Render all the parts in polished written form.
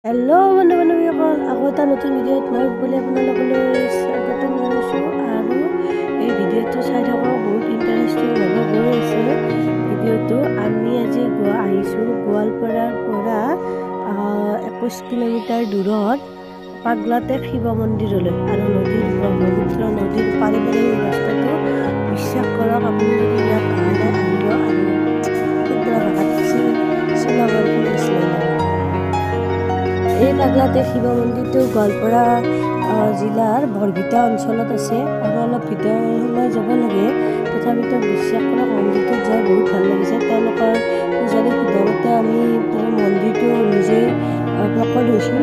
hello बंधु बान्धवीসকল আকৌ এটা নতুন ভিডিঅ'ত মই বুলি আপোনালোকলৈ স্বাগতম জনাইছোঁ আৰু এই ভিডিঅ'টো চাই থকা বহুত ইণ্টাৰেষ্টিং ভাৱে গৈ আছে ভিডিঅ'টো আমি আজি আহিছোঁ গোৱালপাৰাৰ পৰা 21 কিলোমিটাৰ দূৰত পাগলাতে শিৱ মন্দিৰলৈ আৰু ব্ৰহ্মপুত্ৰ নদীৰ পাৰে পাৰে এই ৰাস্তাটো বিশ্বাস কৰক আপুনি যদি ইয়াত আহিব আৰু শুদ্ধ ভাষাত শ্ৰীনগৰ এই পাগলাতে শিৱ মন্দিৰটো গোৱালপাৰা জিলাৰ বৰভিটা অঞ্চলত আছে আৰু অলপ ভিতৰ সোমাই যাব লাগে তথাপিতো বিশ্বাস কৰক মন্দিৰটোত যাই বহুত ভাল লাগিছে তেওঁলোকৰ পূজাৰী সোধামতে আমি মন্দিৰটো নিজে প্ৰকট হৈছিল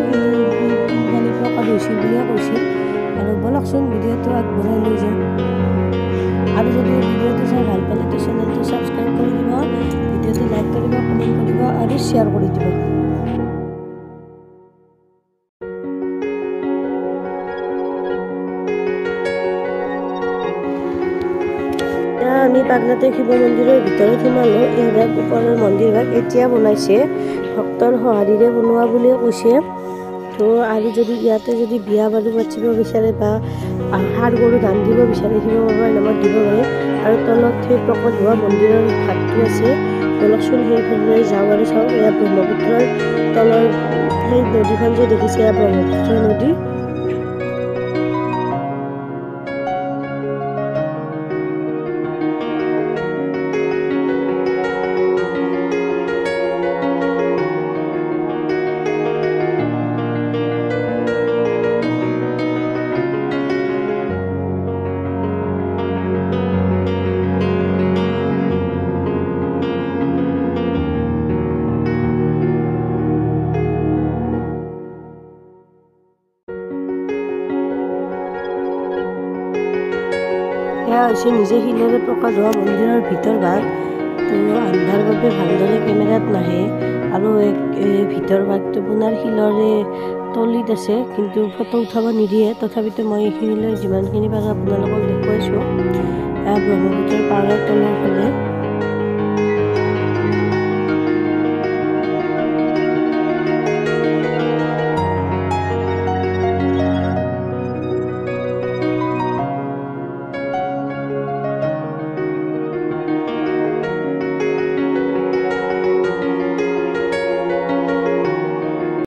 প্ৰকট হৈছিল বুলিয়ে কৈছিল আৰু বলকচোন ভিডিঅ'টো আগবঢ়াই লৈ যাওঁ আৰু যদি ভিডিঅ'টো চাই ভাল পালে তো চেনেলটো ছাবস্ক্ৰাইব কৰি দিব ভিডিঅ'টো লাইক কৰিব কমেণ্ট কৰিব আৰু শ্বেয়াৰ কৰি দিব আমি পাগলাতে শিৱ মন্দিৰৰ ভিতৰত সোমালোঁ এই ভাগ ওপৰৰ মন্দিৰ ভাগ এতিয়া বনাইছে ভক্তৰ সঁহাৰিৰে বনোৱা বুলিয়ে কৈছে তো আৰু যদি ইয়াতে যদি বিয়া বাৰু পাতিব বিচাৰে বা হাড় গৰু ধান দিব বিচাৰে শিৱ বাবাৰ নামত দিব পাৰে আৰু তলত সেই প্ৰকট হোৱা মন্দিৰৰ ভাগটো আছে বলকচোন সেইফালে যাওঁ আৰু চাওঁ এয়া ব্ৰহ্মপুত্ৰৰ তলৰ সেই নদীখন যে দেখিছে এয়া ব্ৰহ্মপুত্ৰ নদী এয়া হৈছে নিজে শিলেৰে প্ৰকাশ হোৱা মন্দিৰৰ ভিতৰ ভাগ তো আন্ধাৰ বাবে ভালদৰে কেমেৰাত নাহে আৰু ভিতৰ ভাগটো পুনৰ শিলৰে তলিত আছে কিন্তু ফটো উঠাব নিদিয়ে তথাপিতো মই এইখিনিলৈ যিমানখিনি পাৰোঁ আপোনালোকক দেখুৱাইছোঁ ব্ৰহ্মপুত্ৰৰ পাৰৰ তলৰ ফালে